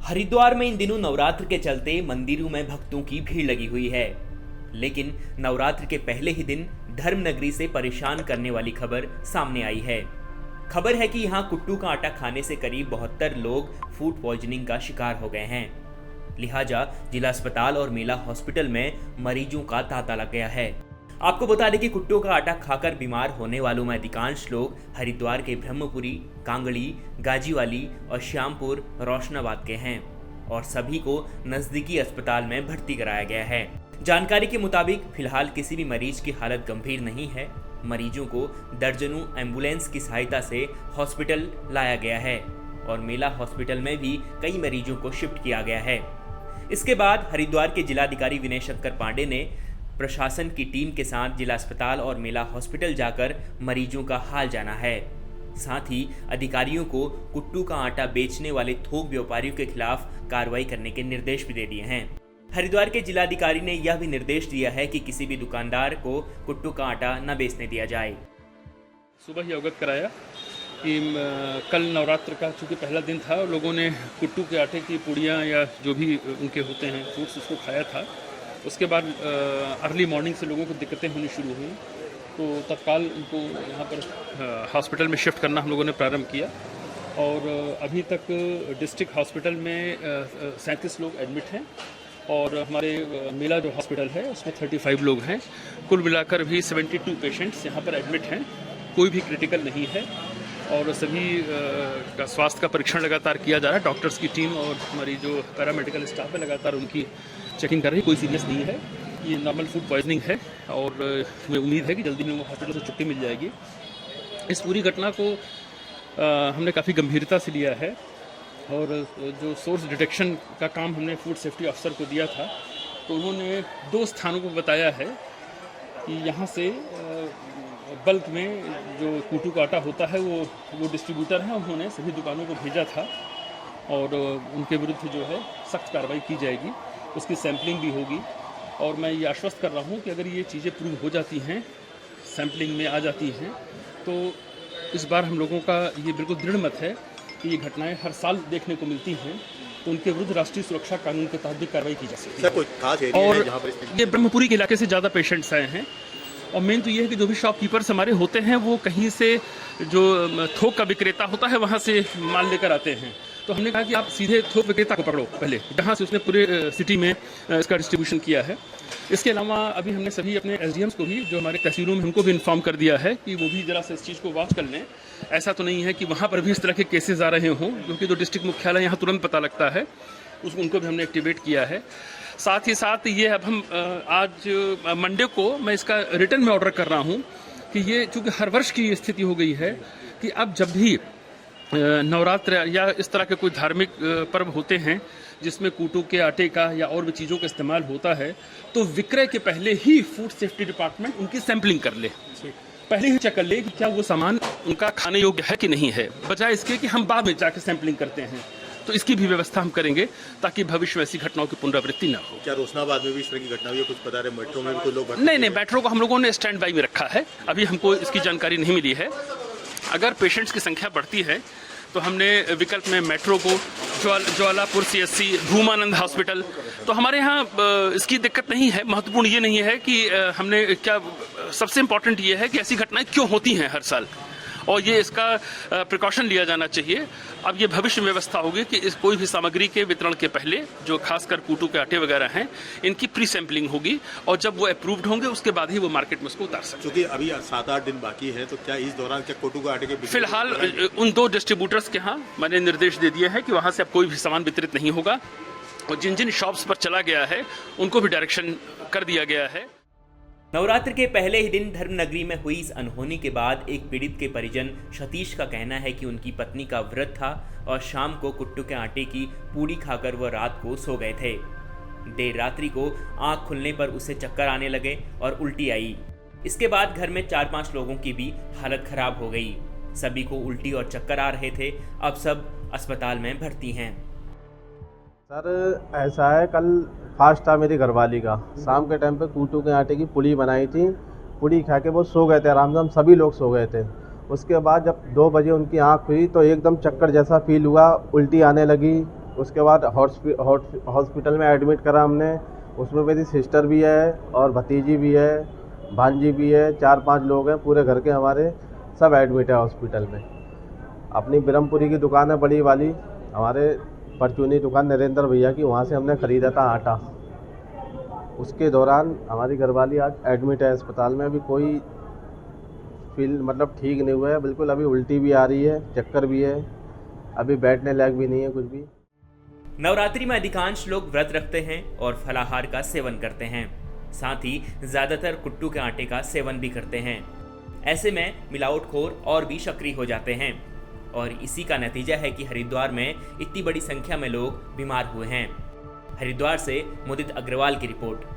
हरिद्वार में इन दिनों नवरात्र के चलते मंदिरों में भक्तों की भीड़ लगी हुई है। लेकिन नवरात्र के पहले ही दिन धर्मनगरी से परेशान करने वाली खबर सामने आई है। खबर है कि यहां कुट्टू का आटा खाने से करीब 72 लोग फूड पॉइजनिंग का शिकार हो गए हैं। लिहाजा जिला अस्पताल और मेला हॉस्पिटल में मरीजों का तांता लग गया है। आपको बता दें कि कुट्टू का आटा खाकर बीमार होने वालों में अधिकांश लोग हरिद्वार के ब्रह्मपुरी, कांगड़ी, गाजीवाली और श्यामपुर, रोशनाबाद के हैं और सभी को नजदीकी अस्पताल में भर्ती कराया गया है। जानकारी के मुताबिक फिलहाल किसी भी मरीज की हालत गंभीर नहीं है। मरीजों को दर्जनों एम्बुलेंस की सहायता से हॉस्पिटल लाया गया है और मेला हॉस्पिटल में भी कई मरीजों को शिफ्ट किया गया है। इसके बाद हरिद्वार के जिलाधिकारी विनय शंकर पांडे ने प्रशासन की टीम के साथ जिला अस्पताल और मेला हॉस्पिटल जाकर मरीजों का हाल जाना है। साथ ही अधिकारियों को कुट्टू का आटा बेचने वाले थोक व्यापारियों के खिलाफ कार्रवाई करने के निर्देश भी दे दिए हैं। हरिद्वार के जिलाधिकारी ने यह भी निर्देश दिया है कि किसी भी दुकानदार को कुट्टू का आटा न बेचने दिया जाए। सुबह ही अवगत कराया कि कल नवरात्र का चूँकि पहला दिन था और लोगों ने कुट्टू के आटे की पूड़ियाँ या जो भी उनके होते हैं फ्रूट्स उसको खाया था। उसके बाद अर्ली मॉर्निंग से लोगों को दिक्कतें होनी शुरू हुई, तो तत्काल उनको यहाँ पर हॉस्पिटल में शिफ्ट करना हम लोगों ने प्रारंभ किया और अभी तक डिस्ट्रिक्ट हॉस्पिटल में 37 लोग एडमिट हैं और हमारे मेला जो हॉस्पिटल है उसमें 35 लोग हैं। कुल मिलाकर भी 72 पेशेंट्स यहाँ पर एडमिट हैं। कोई भी क्रिटिकल नहीं है और सभी का स्वास्थ्य का परीक्षण लगातार किया जा रहा है। डॉक्टर्स की टीम और हमारी जो पैरामेडिकल स्टाफ है लगातार उनकी चेकिंग कर रही है। कोई सीरियस नहीं है, ये नॉर्मल फूड पॉइजनिंग है और हमें उम्मीद है कि जल्दी में हॉस्पिटल से छुट्टी मिल जाएगी। इस पूरी घटना को हमने काफ़ी गंभीरता से लिया है और जो सोर्स डिटेक्शन का काम हमने फूड सेफ्टी ऑफिसर को दिया था, तो उन्होंने 2 स्थानों को बताया है कि यहाँ से बल्क में जो कुट्टू का आटा होता है वो डिस्ट्रीब्यूटर हैं, उन्होंने सभी दुकानों को भेजा था और उनके विरुद्ध जो है सख्त कार्रवाई की जाएगी। उसकी सैम्पलिंग भी होगी और मैं ये आश्वस्त कर रहा हूँ कि अगर ये चीज़ें प्रूव हो जाती हैं, सैम्पलिंग में आ जाती हैं, तो इस बार हम लोगों का ये बिल्कुल दृढ़ मत है कि ये घटनाएं हर साल देखने को मिलती हैं, तो उनके विरुद्ध राष्ट्रीय सुरक्षा कानून के तहत भी कार्रवाई की जा सकती है। और ये ब्रह्मपुरी के इलाके से ज़्यादा पेशेंट्स आए हैं और मेन तो ये है कि जो भी शॉपकीपर्स हमारे होते हैं वो कहीं से जो थोक का विक्रेता होता है वहाँ से माल लेकर आते हैं, तो हमने कहा कि आप सीधे थोक विक्रेता को पकड़ो पहले, जहाँ से उसने पूरे सिटी में इसका डिस्ट्रीब्यूशन किया है। इसके अलावा अभी हमने सभी अपने एसडीएम्स को भी जो हमारे तहसीलों में उनको भी इन्फॉर्म कर दिया है कि वो भी ज़रा से इस चीज़ को वॉच कर लें। ऐसा तो नहीं है कि वहाँ पर भी इस तरह के केसेस आ रहे हों, क्योंकि जो डिस्ट्रिक्ट मुख्यालय यहाँ तुरंत पता लगता है, उनको भी हमने एक्टिवेट किया है। साथ ही साथ ये अब हम आज मंडे को मैं इसका रिटर्न में ऑर्डर कर रहा हूँ कि ये चूँकि हर वर्ष की स्थिति हो गई है कि अब जब भी नवरात्र या इस तरह के कोई धार्मिक पर्व होते हैं जिसमें कुट्टू के आटे का या और भी चीज़ों का इस्तेमाल होता है, तो विक्रय के पहले ही फूड सेफ्टी डिपार्टमेंट उनकी सैंपलिंग कर ले, पहले ही चेक कर ले कि क्या वो सामान उनका खाने योग्य है कि नहीं है, बजाय इसके कि हम बाद में जाकर सैंपलिंग करते हैं। तो इसकी भी व्यवस्था हम करेंगे ताकि भविष्य में ऐसी घटनाओं की पुनरावृत्ति न हो। क्या रोशनाबाद में भी इस तरह की घटना हुई है? कुछ पता है? मेट्रो में भी कुछ लोग नहीं, मेट्रो को हम लोगों ने स्टैंड बाई में रखा है, अभी हमको इसकी जानकारी नहीं मिली है। अगर पेशेंट्स की संख्या बढ़ती है तो हमने विकल्प में मेट्रो को, ज्वालापुर CSC, भूमानंद हॉस्पिटल, तो हमारे यहाँ इसकी दिक्कत नहीं है। महत्वपूर्ण ये नहीं है कि हमने क्या, सबसे इम्पोर्टेंट ये है कि ऐसी घटनाएं क्यों होती हैं हर साल और ये इसका प्रिकॉशन लिया जाना चाहिए। अब ये भविष्य में व्यवस्था होगी कि इस कोई भी सामग्री के वितरण के पहले जो खासकर कुट्टू के आटे वगैरह हैं, इनकी प्री सैम्पलिंग होगी और जब वो अप्रूव्ड होंगे उसके बाद ही वो मार्केट में उसको उतार सकते हैं। क्योंकि अभी 7-8 दिन बाकी है, तो क्या इस दौरान क्या कुट्टू के आटे के फिलहाल उन 2 डिस्ट्रीब्यूटर्स के यहाँ मैंने निर्देश दे दिए हैं कि वहाँ से अब कोई भी सामान वितरित नहीं होगा और जिन जिन शॉप्स पर चला गया है उनको भी डायरेक्शन कर दिया गया है। नवरात्र के पहले ही दिन धर्मनगरी में हुई इस अनहोनी के बाद एक पीड़ित के परिजन सतीश का कहना है कि उनकी पत्नी का व्रत था और शाम को कुट्टू के आटे की पूड़ी खाकर वह रात को सो गए थे। देर रात्रि को आंख खुलने पर उसे चक्कर आने लगे और उल्टी आई। इसके बाद घर में 4-5 लोगों की भी हालत खराब हो गई। सभी को उल्टी और चक्कर आ रहे थे। अब सब अस्पताल में भर्ती हैं। सर ऐसा है, कल फास्ट था मेरी घरवाली का, शाम के टाइम पे कुट्टू के आटे की पुड़ी बनाई थी। पुड़ी खा के वो सो गए थे आराम से, हम सभी लोग सो गए थे। उसके बाद जब 2 बजे उनकी आंख हुई तो एकदम चक्कर जैसा फील हुआ, उल्टी आने लगी, उसके बाद हॉस्पिटल में एडमिट करा हमने। उसमें मेरी सिस्टर भी है और भतीजी भी है, भांजी भी है, 4-5 लोग हैं पूरे घर के हमारे, सब एडमिट है हॉस्पिटल में। अपनी ब्रह्मपुरी की दुकान है बड़ी वाली, हमारे परचूनी दुकान नरेंद्र भैया की, वहाँ से हमने ख़रीदा था आटा। उसके दौरान हमारी घरवाली आज एडमिट है अस्पताल में। अभी कोई फील मतलब ठीक नहीं हुआ है बिल्कुल। अभी उल्टी भी आ रही है, चक्कर भी है, अभी बैठने लायक भी नहीं है कुछ भी। नवरात्रि में अधिकांश लोग व्रत रखते हैं और फलाहार का सेवन करते हैं, साथ ही ज्यादातर कुट्टू के आटे का सेवन भी करते हैं। ऐसे में मिलावटखोर और भी सक्रिय हो जाते हैं और इसी का नतीजा है कि हरिद्वार में इतनी बड़ी संख्या में लोग बीमार हुए हैं। हरिद्वार से मुदित अग्रवाल की रिपोर्ट।